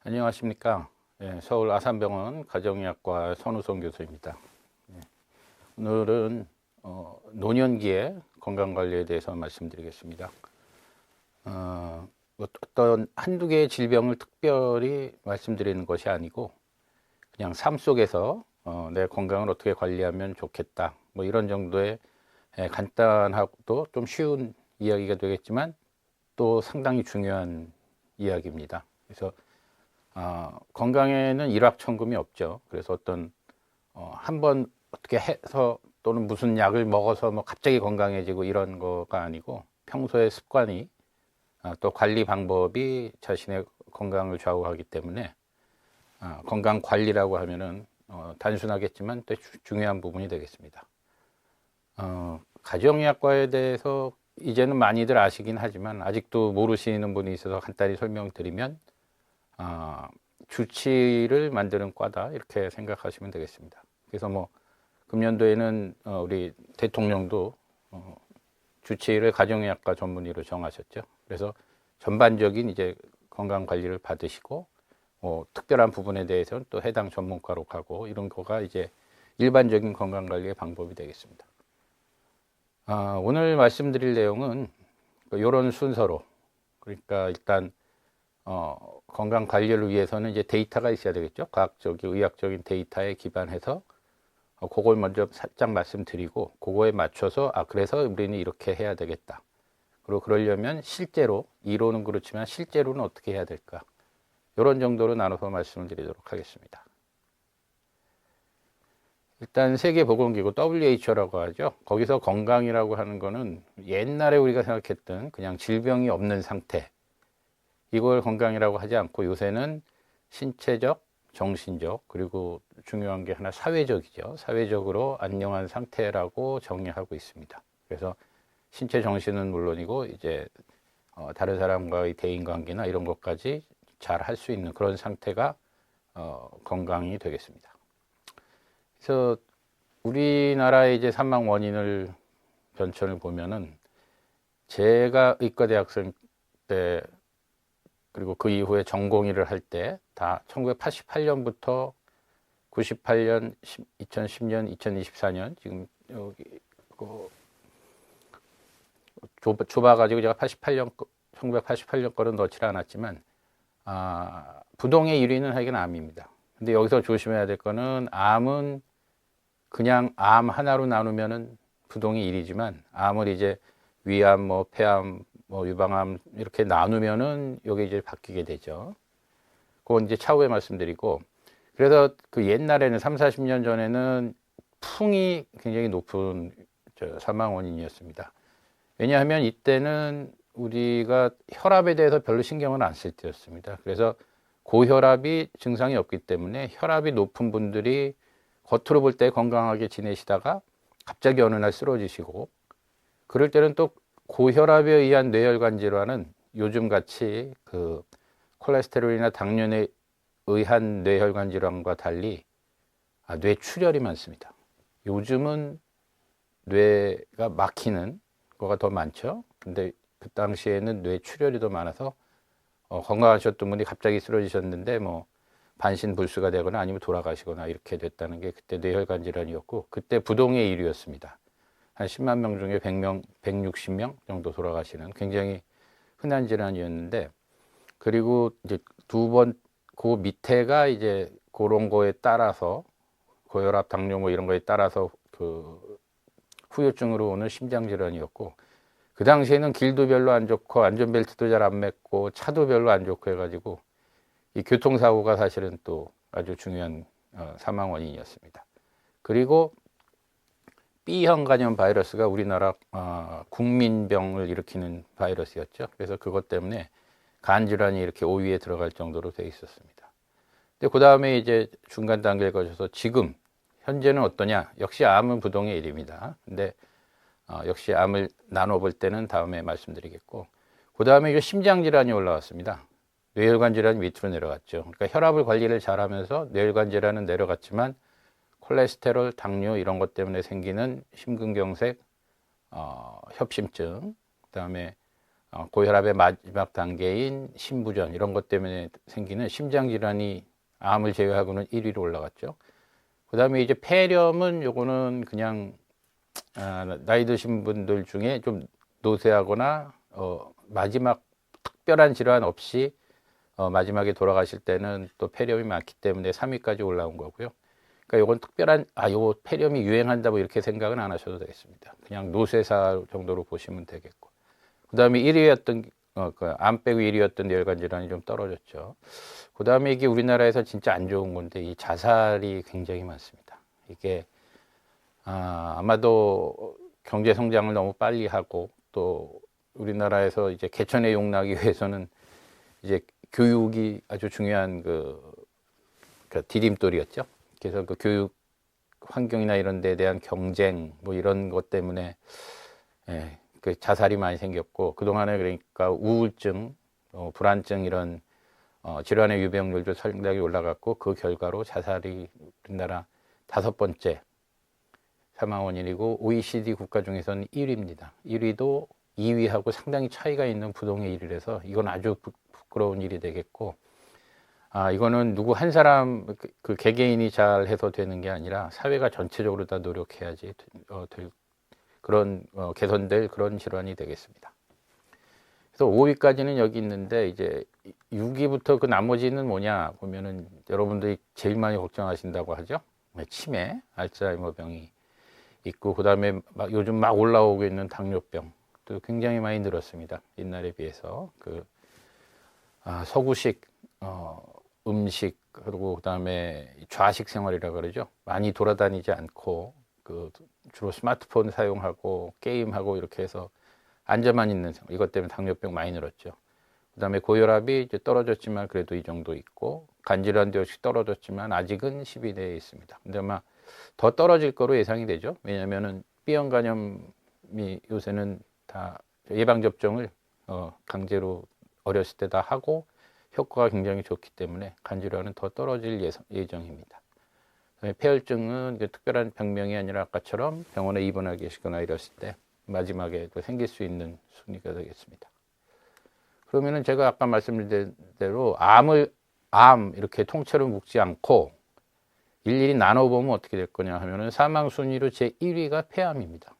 안녕하십니까. 서울 아산병원 가정의학과 선우성 교수입니다. 오늘은 노년기의 건강관리에 대해서 말씀드리겠습니다. 어떤 한두 개의 질병을 특별히 말씀드리는 것이 아니고 그냥 삶 속에서 내 건강을 어떻게 관리하면 좋겠다, 뭐 이런 정도의 간단하고 좀 쉬운 이야기가 되겠지만 또 상당히 중요한 이야기입니다. 그래서 건강에는 일확천금이 없죠. 그래서 어떤 한번 어떻게 해서 또는 무슨 약을 먹어서 뭐 갑자기 건강해지고 이런 거가 아니고 평소의 습관이 또 관리 방법이 자신의 건강을 좌우하기 때문에 건강 관리라고 하면은 단순하겠지만 또 중요한 부분이 되겠습니다. 가정의학과에 대해서 이제는 많이들 아시긴 하지만 아직도 모르시는 분이 있어서 간단히 설명드리면 주치의를 만드는 과다, 이렇게 생각하시면 되겠습니다. 그래서 뭐 금년도에는 우리 대통령도 주치의를 가정의학과 전문의로 정하셨죠. 그래서 전반적인 이제 건강 관리를 받으시고 특별한 부분에 대해서는 또 해당 전문가로 가고, 이런 거가 이제 일반적인 건강 관리의 방법이 되겠습니다. 오늘 말씀드릴 내용은 이런 순서로, 그러니까 일단 건강 관리를 위해서는 이제 데이터가 있어야 되겠죠. 과학적인, 의학적인 데이터에 기반해서 그걸 먼저 살짝 말씀드리고, 그거에 맞춰서 그래서 우리는 이렇게 해야 되겠다. 그리고 그러려면 실제로, 이론은 그렇지만 실제로는 어떻게 해야 될까, 이런 정도로 나눠서 말씀을 드리도록 하겠습니다. 일단 세계보건기구 WHO라고 하죠. 거기서 건강이라고 하는 거는 옛날에 우리가 생각했던 그냥 질병이 없는 상태, 이걸 건강이라고 하지 않고 요새는 신체적, 정신적, 그리고 중요한 게 하나 사회적이죠. 사회적으로 안녕한 상태라고 정의하고 있습니다. 그래서 신체, 정신은 물론이고 이제 다른 사람과의 대인관계나 이런 것까지 잘 할 수 있는 그런 상태가 건강이 되겠습니다. 그래서 우리나라의 이제 사망 원인을 변천을 보면은, 제가 의과대학생 때 그리고 그 이후에 전공의를 할 때 다 1988년부터 98년, 2010년, 2024년, 지금 여기 좁아가지고 제가 1988년 거는 넣지 않았지만 부동의 1위는 하여간 암입니다. 근데 여기서 조심해야 될 거는, 암은 그냥 암 하나로 나누면은 부동이 1위지만 암을 이제 위암, 뭐 폐암, 뭐 유방암 이렇게 나누면은 여기 이제 바뀌게 되죠. 그건 이제 차후에 말씀드리고, 그래서 그 옛날에는 3, 40년 전에는 풍이 굉장히 높은 사망 원인이었습니다. 왜냐하면 이때는 우리가 혈압에 대해서 별로 신경을 안 쓸 때였습니다. 그래서 고혈압이 증상이 없기 때문에 혈압이 높은 분들이 겉으로 볼 때 건강하게 지내시다가 갑자기 어느 날 쓰러지시고, 그럴 때는 또 고혈압에 의한 뇌혈관 질환은 요즘 같이 그 콜레스테롤이나 당뇨에 의한 뇌혈관 질환과 달리 뇌출혈이 많습니다. 요즘은 뇌가 막히는 거가 더 많죠. 근데 그 당시에는 뇌출혈이 더 많아서 건강하셨던 분이 갑자기 쓰러지셨는데 뭐 반신불수가 되거나 아니면 돌아가시거나 이렇게 됐다는 게 그때 뇌혈관 질환이었고, 그때 부동의 1위였습니다. 한 10만 명 중에 100명, 160명 정도 돌아가시는 굉장히 흔한 질환이었는데, 그리고 이제 두 번, 그 밑에가 이제 그런 거에 따라서 고혈압, 당뇨 뭐 이런 거에 따라서 그 후유증으로 오는 심장 질환이었고, 그 당시에는 길도 별로 안 좋고 안전벨트도 잘 안 맸고 차도 별로 안 좋고 해가지고 이 교통사고가 사실은 또 아주 중요한 사망 원인이었습니다. 그리고 B형 간염 바이러스가 우리나라 국민병을 일으키는 바이러스였죠. 그래서 그것 때문에 간 질환이 이렇게 5위에 들어갈 정도로 돼 있었습니다. 근데 그 다음에 이제 중간 단계를 거쳐서 지금 현재는 어떠냐? 역시 암은 부동의 1위입니다. 근데 역시 암을 나눠볼 때는 다음에 말씀드리겠고, 그 다음에 이제 심장 질환이 올라왔습니다. 뇌혈관 질환이 밑으로 내려갔죠. 그러니까 혈압을 관리를 잘하면서 뇌혈관 질환은 내려갔지만 콜레스테롤, 당뇨 이런 것 때문에 생기는 심근경색, 협심증, 그다음에 고혈압의 마지막 단계인 심부전 이런 것 때문에 생기는 심장 질환이 암을 제외하고는 1위로 올라갔죠. 그다음에 이제 폐렴은 요거는 그냥 나이 드신 분들 중에 좀 노쇠하거나 마지막 특별한 질환 없이 마지막에 돌아가실 때는 또 폐렴이 많기 때문에 3위까지 올라온 거고요. 그러니까 요건 특별한 요 폐렴이 유행한다 뭐 이렇게 생각은 안 하셔도 되겠습니다. 그냥 노쇠사 정도로 보시면 되겠고. 그다음에 1위였던 암 빼고 1위였던 뇌혈관 질환이 좀 떨어졌죠. 그다음에 이게 우리나라에서 진짜 안 좋은 건데 이 자살이 굉장히 많습니다. 이게 아마도 경제 성장을 너무 빨리 하고 또 우리나라에서 이제 개천에 용나기 위해서는 이제 교육이 아주 중요한 그 디딤돌이었죠. 그래서 그 교육 환경이나 이런 데에 대한 경쟁 뭐 이런 것 때문에 그 자살이 많이 생겼고 그동안에 그러니까 우울증, 불안증 이런 질환의 유병률도 상당히 올라갔고 그 결과로 자살이 우리나라 5번째 사망 원인이고 OECD 국가 중에서는 1위입니다. 1위도 2위하고 상당히 차이가 있는 부동의 1위라서 이건 아주 부끄러운 일이 되겠고 이거는 누구 한 사람 그 개개인이 잘 해서 되는 게 아니라 사회가 전체적으로 다 노력해야지 될 그런 개선될 그런 질환이 되겠습니다. 그래서 5위까지는 여기 있는데 이제 6위부터 그 나머지는 뭐냐 보면은 여러분들이 제일 많이 걱정하신다고 하죠. 치매, 알츠하이머병이 있고 그다음에 요즘 막 올라오고 있는 당뇨병 또 굉장히 많이 늘었습니다. 옛날에 비해서 그 서구식 음식 그리고 그다음에 좌식 생활이라 그러죠. 많이 돌아다니지 않고 그 주로 스마트폰 사용하고 게임하고 이렇게 해서 앉아만 있는 생활. 이것 때문에 당뇨병 많이 늘었죠. 그다음에 고혈압이 이제 떨어졌지만 그래도 이 정도 있고 간질환도 역시 떨어졌지만 아직은 10위 내에 있습니다. 근데 아마 더 떨어질 거로 예상이 되죠. 왜냐하면은 B형 간염이 요새는 다 예방 접종을 강제로 어렸을 때 다 하고 효과가 굉장히 좋기 때문에 간질환은 더 떨어질 예정입니다. 폐혈증은 특별한 병명이 아니라 아까처럼 병원에 입원하 계시거나 이랬을 때 마지막에 또 생길 수 있는 순위가 되겠습니다. 그러면은 제가 아까 말씀드린 대로 암 이렇게 통째로 묶지 않고 일일이 나눠보면 어떻게 될 거냐 하면은 사망 순위로 제 1위가 폐암입니다.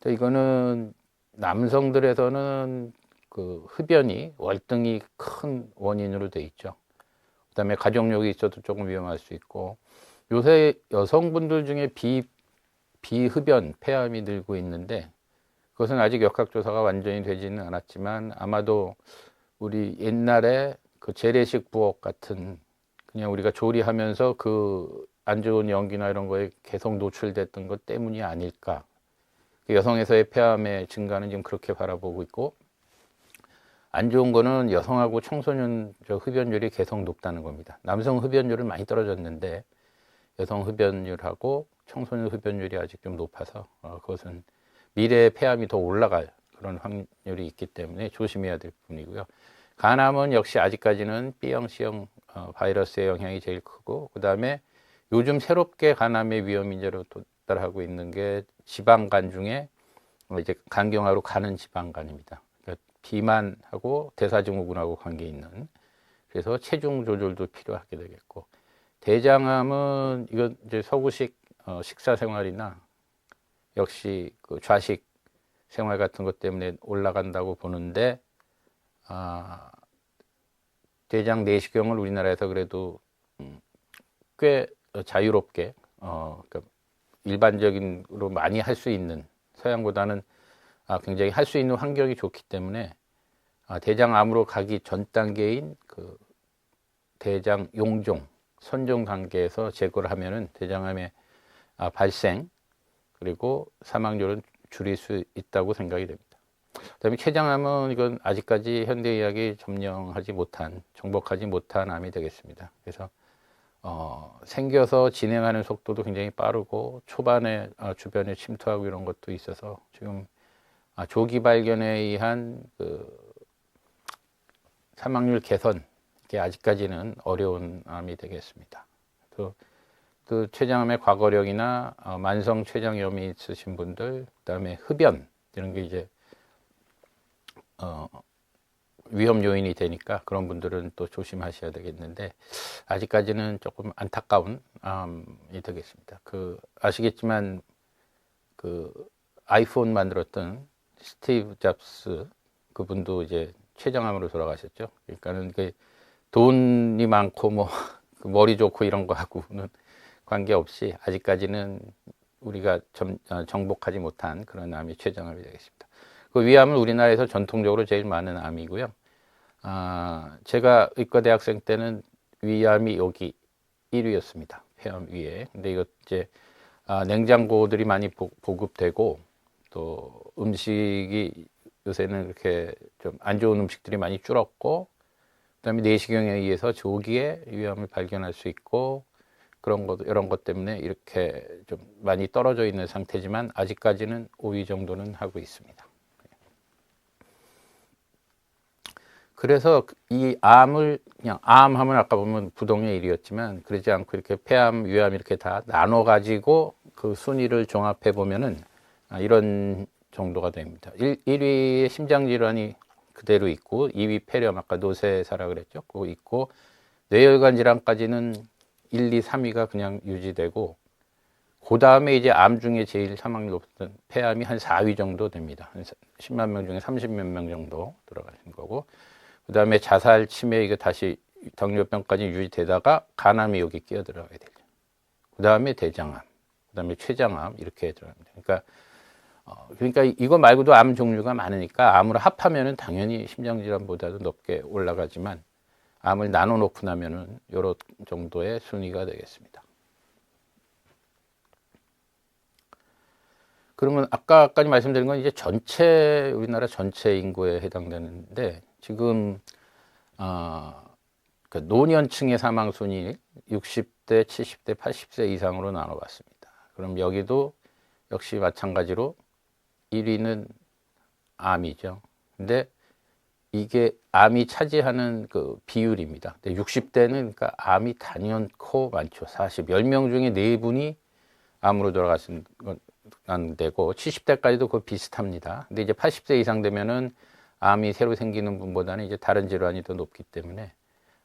이거는 남성들에서는 그 흡연이 월등히 큰 원인으로 돼 있죠. 그다음에 가족력이 있어도 조금 위험할 수 있고 요새 여성분들 중에 비흡연 폐암이 늘고 있는데 그것은 아직 역학조사가 완전히 되지는 않았지만 아마도 우리 옛날에 그 재래식 부엌 같은 그냥 우리가 조리하면서 그 안 좋은 연기나 이런 거에 계속 노출됐던 것 때문이 아닐까. 여성에서의 폐암의 증가는 지금 그렇게 바라보고 있고 안 좋은 거는 여성하고 청소년 흡연율이 계속 높다는 겁니다. 남성 흡연율은 많이 떨어졌는데 여성 흡연율하고 청소년 흡연율이 아직 좀 높아서 그것은 미래에 폐암이 더 올라갈 그런 확률이 있기 때문에 조심해야 될 부분이고요. 간암은 역시 아직까지는 B형, C형 바이러스의 영향이 제일 크고 그 다음에 요즘 새롭게 간암의 위험 인자로 도달하고 있는 게 지방간 중에 이제 간경화로 가는 지방간입니다. 그러니까 비만하고 대사증후군하고 관계 있는 그래서 체중 조절도 필요하게 되겠고 대장암은 이건 이제 서구식 식사 생활이나 역시 그 좌식 생활 같은 것 때문에 올라간다고 보는데 대장 내시경을 우리나라에서 그래도 꽤 자유롭게 그러니까 일반적인으로 많이 할 수 있는 서양보다는 굉장히 할 수 있는 환경이 좋기 때문에 대장암으로 가기 전 단계인 그 대장 용종 선종 단계에서 제거를 하면은 대장암의 발생 그리고 사망률은 줄일 수 있다고 생각이 됩니다. 그다음에 췌장암은 이건 아직까지 현대의학이 정복하지 못한 암이 되겠습니다. 그래서 생겨서 진행하는 속도도 굉장히 빠르고 초반에 주변에 침투하고 이런 것도 있어서 지금 조기 발견에 의한 그 사망률 개선 이게 아직까지는 어려운 암이 되겠습니다. 또 췌장암의 과거력이나 만성 췌장염이 있으신 분들, 그다음에 흡연 이런 게 이제 위험 요인이 되니까 그런 분들은 또 조심하셔야 되겠는데, 아직까지는 조금 안타까운 암이 되겠습니다. 아시겠지만 아이폰 만들었던 스티브 잡스, 그분도 이제 췌장암으로 돌아가셨죠. 그러니까는 돈이 많고 뭐 머리 좋고 이런 거하고는 관계없이 아직까지는 우리가 정복하지 못한 그런 암이 췌장암이 되겠습니다. 그 위암은 우리나라에서 전통적으로 제일 많은 암이고요. 제가 의과대학생 때는 위암이 여기 1위였습니다. 폐암 위에. 근데 이거 이제 냉장고들이 많이 보급되고, 또 음식이 요새는 그렇게 좀 안 좋은 음식들이 많이 줄었고, 그다음에 내시경에 의해서 조기에 위암을 발견할 수 있고, 이런 것 때문에 이렇게 좀 많이 떨어져 있는 상태지만 아직까지는 5위 정도는 하고 있습니다. 그래서 이 암을 그냥 암 하면 아까 보면 부동의 1위였지만 그러지 않고 이렇게 폐암, 위암 이렇게 다 나눠 가지고 그 순위를 종합해 보면은 이런 정도가 됩니다. 1위에 심장 질환이 그대로 있고, 2위 폐렴, 아까 노쇠사라 그랬죠. 그거 있고, 뇌혈관 질환까지는 1, 2, 3위가 그냥 유지되고, 그 다음에 이제 암 중에 제일 사망률 높았던 폐암이 한 4위 정도 됩니다. 한 10만 명 중에 30몇 명 정도 들어가신 거고, 그 다음에 자살, 치매, 이게 다시 당뇨병까지 유지되다가 간암이 여기 끼어 들어가게 되죠. 그 다음에 대장암, 그 다음에 췌장암 이렇게 들어갑니다. 그러니까 이거 말고도 암 종류가 많으니까 암으로 합하면은 당연히 심장질환보다도 높게 올라가지만 암을 나눠 놓고 나면은 이런 정도의 순위가 되겠습니다. 그러면 아까까지 말씀드린 건 이제 우리나라 전체 인구에 해당되는데, 지금 노년층의 사망 순위 60대, 70대, 80세 이상으로 나눠봤습니다. 그럼 여기도 역시 마찬가지로 1위는 암이죠. 근데 이게 암이 차지하는 그 비율입니다. 60대는 그러니까 암이 단연코 많죠. 10명 중에 4분이 암으로 돌아가신 건 안 되고, 70대까지도 그거 비슷합니다. 근데 이제 80세 이상 되면은 암이 새로 생기는 분보다는 이제 다른 질환이 더 높기 때문에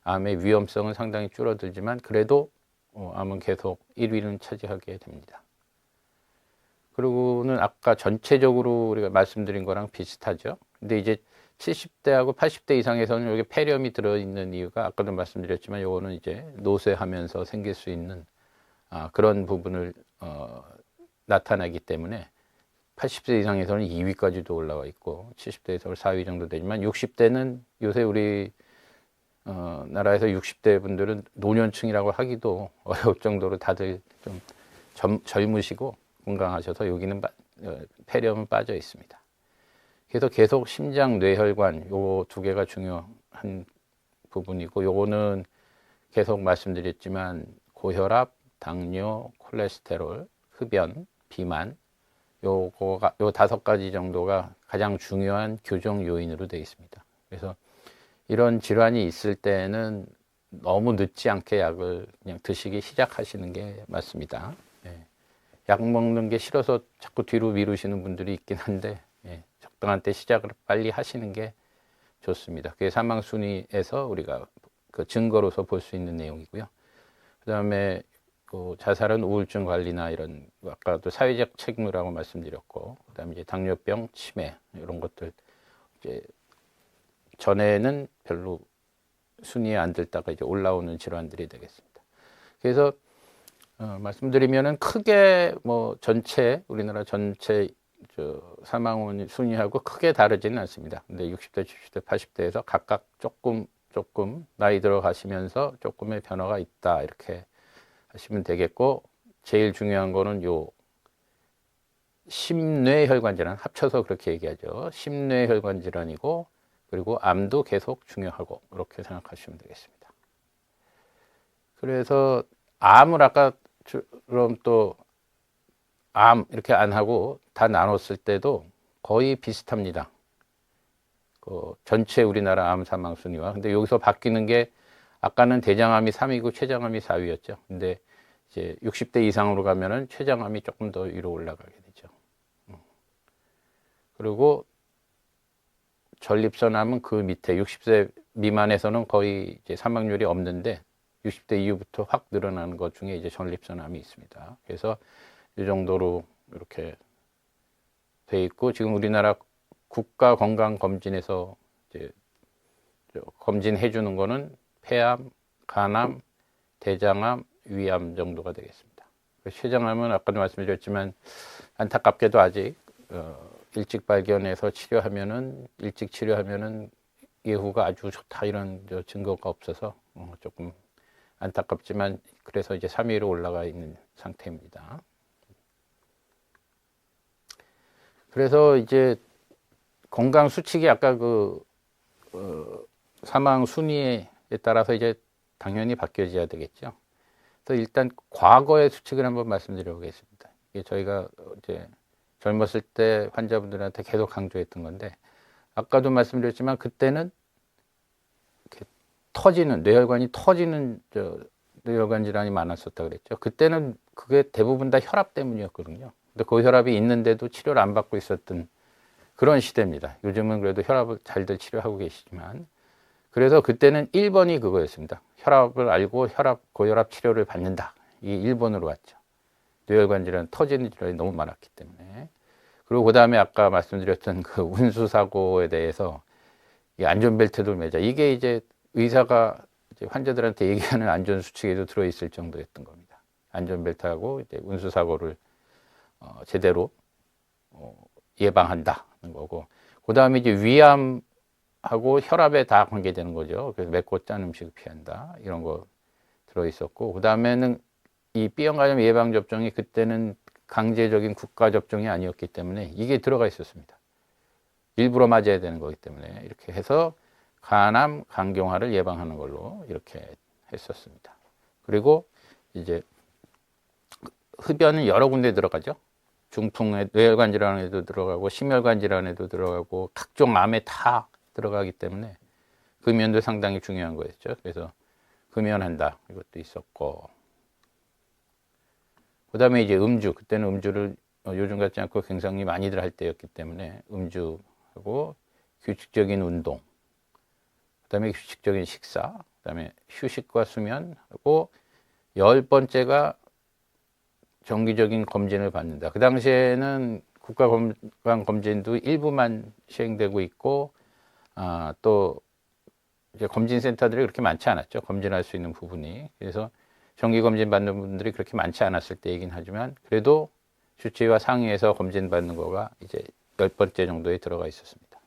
암의 위험성은 상당히 줄어들지만 그래도 암은 계속 1위는 차지하게 됩니다. 그리고는 아까 전체적으로 우리가 말씀드린 거랑 비슷하죠. 근데 이제 70대하고 80대 이상에서는 여기 폐렴이 들어있는 이유가 아까도 말씀드렸지만 요거는 이제 노쇠하면서 생길 수 있는 그런 부분을 나타나기 때문에 80세 이상에서는 2위까지도 올라와 있고 70대에서 4위 정도 되지만 60대는 요새 우리 나라에서 60대 분들은 노년층이라고 하기도 어려울 정도로 다들 좀 젊으시고 건강하셔서 여기는 폐렴은 빠져 있습니다. 그래서 계속 심장, 뇌혈관 요 두 개가 중요한 부분이고, 요거는 계속 말씀드렸지만 고혈압, 당뇨, 콜레스테롤, 흡연, 비만, 요 5가지 정도가 가장 중요한 교정 요인으로 되어 있습니다. 그래서 이런 질환이 있을 때는 너무 늦지 않게 약을 그냥 드시기 시작하시는 게 맞습니다. 약 먹는 게 싫어서 자꾸 뒤로 미루시는 분들이 있긴 한데, 적당한 때 시작을 빨리 하시는 게 좋습니다. 그게 사망 순위에서 우리가 그 증거로서 볼 수 있는 내용이고요. 그 다음에 자살은 우울증 관리나 이런 아까도 사회적 책무라고 말씀드렸고, 그 다음에 이제 당뇨병, 치매 이런 것들 이제 전에는 별로 순위에 안 들다가 이제 올라오는 질환들이 되겠습니다. 그래서 말씀드리면은 크게 뭐 우리나라 전체 사망원 순위하고 크게 다르지는 않습니다. 근데 60대, 70대, 80대에서 각각 조금 나이 들어가시면서 조금의 변화가 있다 이렇게 하시면 되겠고, 제일 중요한 거는 요 심뇌혈관 질환 합쳐서 그렇게 얘기하죠. 심뇌혈관 질환이고, 그리고 암도 계속 중요하고 이렇게 생각하시면 되겠습니다. 그래서 암을 아까처럼 또 암 이렇게 안 하고 다 나눴을 때도 거의 비슷합니다. 전체 우리나라 암 사망 순위와. 근데 여기서 바뀌는 게 아까는 대장암이 3위고 췌장암이 4위였죠. 근데 이제 60대 이상으로 가면은 췌장암이 조금 더 위로 올라가게 되죠. 그리고 전립선암은 그 밑에 60세 미만에서는 거의 이제 사망률이 없는데 60대 이후부터 확 늘어나는 것 중에 이제 전립선암이 있습니다. 그래서 이 정도로 이렇게 돼 있고, 지금 우리나라 국가 건강 검진에서 이제 검진해 주는 거는 폐암, 간암, 대장암, 위암 정도가 되겠습니다. 췌장암은 아까도 말씀드렸지만 안타깝게도 아직 일찍 발견해서 일찍 치료하면은 예후가 아주 좋다 이런 증거가 없어서 조금 안타깝지만, 그래서 이제 3위로 올라가 있는 상태입니다. 그래서 이제 건강 수칙이 아까 사망 순위에 따라서 이제 당연히 바뀌어져야 되겠죠. 그래서 일단 과거의 수칙을 한번 말씀드려 보겠습니다. 이게 저희가 이제 젊었을 때 환자분들한테 계속 강조했던 건데, 아까도 말씀드렸지만 그때는 뇌혈관이 터지는 뇌혈관 질환이 많았었다 그랬죠. 그때는 그게 대부분 다 혈압 때문이었거든요. 근데 그 혈압이 있는데도 치료를 안 받고 있었던 그런 시대입니다. 요즘은 그래도 혈압을 잘들 치료하고 계시지만, 그래서 그때는 1번이 그거였습니다. 혈압을 알고 고혈압 치료를 받는다. 이 1번으로 왔죠. 뇌혈관 질환, 터지는 질환이 너무 많았기 때문에. 그리고 그 다음에 아까 말씀드렸던 그 운수사고에 대해서 이 안전벨트를 매자. 이게 이제 의사가 이제 환자들한테 얘기하는 안전수칙에도 들어있을 정도였던 겁니다. 안전벨트하고 이제 운수사고를 제대로 예방한다는 거고, 그 다음에 이제 위암하고 혈압에 다 관계되는 거죠. 그래서 맵고 짠 음식을 피한다 이런 거 들어있었고, 그 다음에는 이 B형 간염 예방 접종이 그때는 강제적인 국가 접종이 아니었기 때문에 이게 들어가 있었습니다. 일부러 맞아야 되는 거기 때문에 이렇게 해서 간암, 간경화를 예방하는 걸로 이렇게 했었습니다. 그리고 이제 흡연은 여러 군데 들어가죠. 중풍의 뇌혈관 질환에도 들어가고 심혈관 질환에도 들어가고 각종 암에 다 들어가기 때문에 금연도 상당히 중요한 거였죠. 그래서 금연한다 이것도 있었고, 그 다음에 이제 음주, 그때는 음주를 요즘 같지 않고 굉장히 많이들 할 때였기 때문에 음주하고 규칙적인 운동, 그 다음에 규칙적인 식사, 그 다음에 휴식과 수면하고 10번째가 정기적인 검진을 받는다. 그 당시에는 국가건강검진도 일부만 시행되고 있고, 또 이제 검진센터들이 그렇게 많지 않았죠. 검진할 수 있는 부분이. 그래서 정기검진 받는 분들이 그렇게 많지 않았을 때이긴 하지만, 그래도 주치의와 상의해서 검진 받는 거가 이제 10번째 정도에 들어가 있었습니다.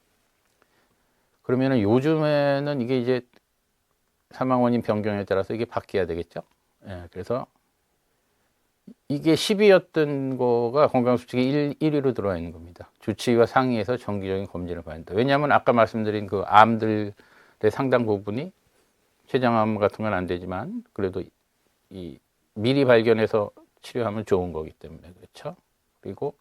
그러면은 요즘에는 이게 이제 사망 원인 변경에 따라서 이게 바뀌어야 되겠죠. 예, 그래서 이게 10위였던 거가 건강수칙이 1위로 들어와 있는 겁니다. 주치의와 상의해서 정기적인 검진을 받는다. 왜냐하면 아까 말씀드린 그 암들의 상당 부분이 췌장암 같은 건 안 되지만 그래도 이 미리 발견해서 치료하면 좋은 거기 때문에 그렇죠. 그리고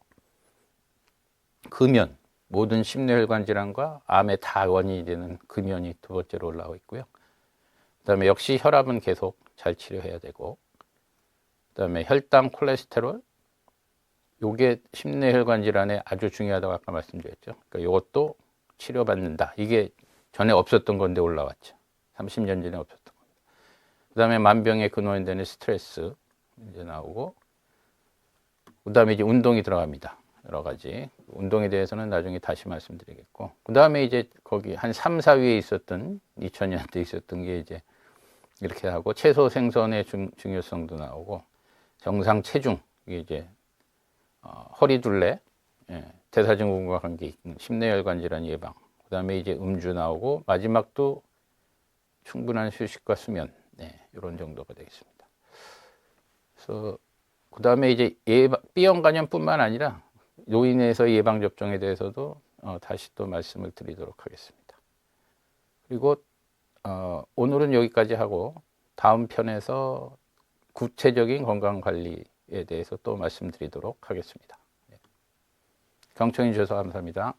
금연, 모든 심뇌혈관 질환과 암의 다 원인이 되는 금연이 두 번째로 올라오고 있고요. 그다음에 역시 혈압은 계속 잘 치료해야 되고, 그다음에 혈당, 콜레스테롤, 요게 심뇌혈관 질환에 아주 중요하다고 아까 말씀드렸죠. 그러니까 이것도 치료받는다. 이게 전에 없었던 건데 올라왔죠. 30년 전에 없었던 겁니다. 그다음에 만병의 근원이 되는 스트레스 이제 나오고, 그다음에 이제 운동이 들어갑니다. 여러 가지 운동에 대해서는 나중에 다시 말씀드리겠고, 그다음에 이제 거기 한 3, 4위에 있었던 2000년대 있었던 게 이제 이렇게 하고, 채소 생선의 중요성도 나오고, 정상 체중, 이게 이제 허리둘레, 대사증후군과 관계 있는 심뇌혈관 질환 예방, 그 다음에 이제 음주 나오고, 마지막도 충분한 휴식과 수면, 이런 정도가 되겠습니다. 그래서 그 다음에 이제 B형 간염뿐만 아니라 노인에서 예방 접종에 대해서도 다시 또 말씀을 드리도록 하겠습니다. 그리고 오늘은 여기까지 하고 다음 편에서 구체적인 건강 관리에 대해서 또 말씀드리도록 하겠습니다. 경청해 주셔서 감사합니다.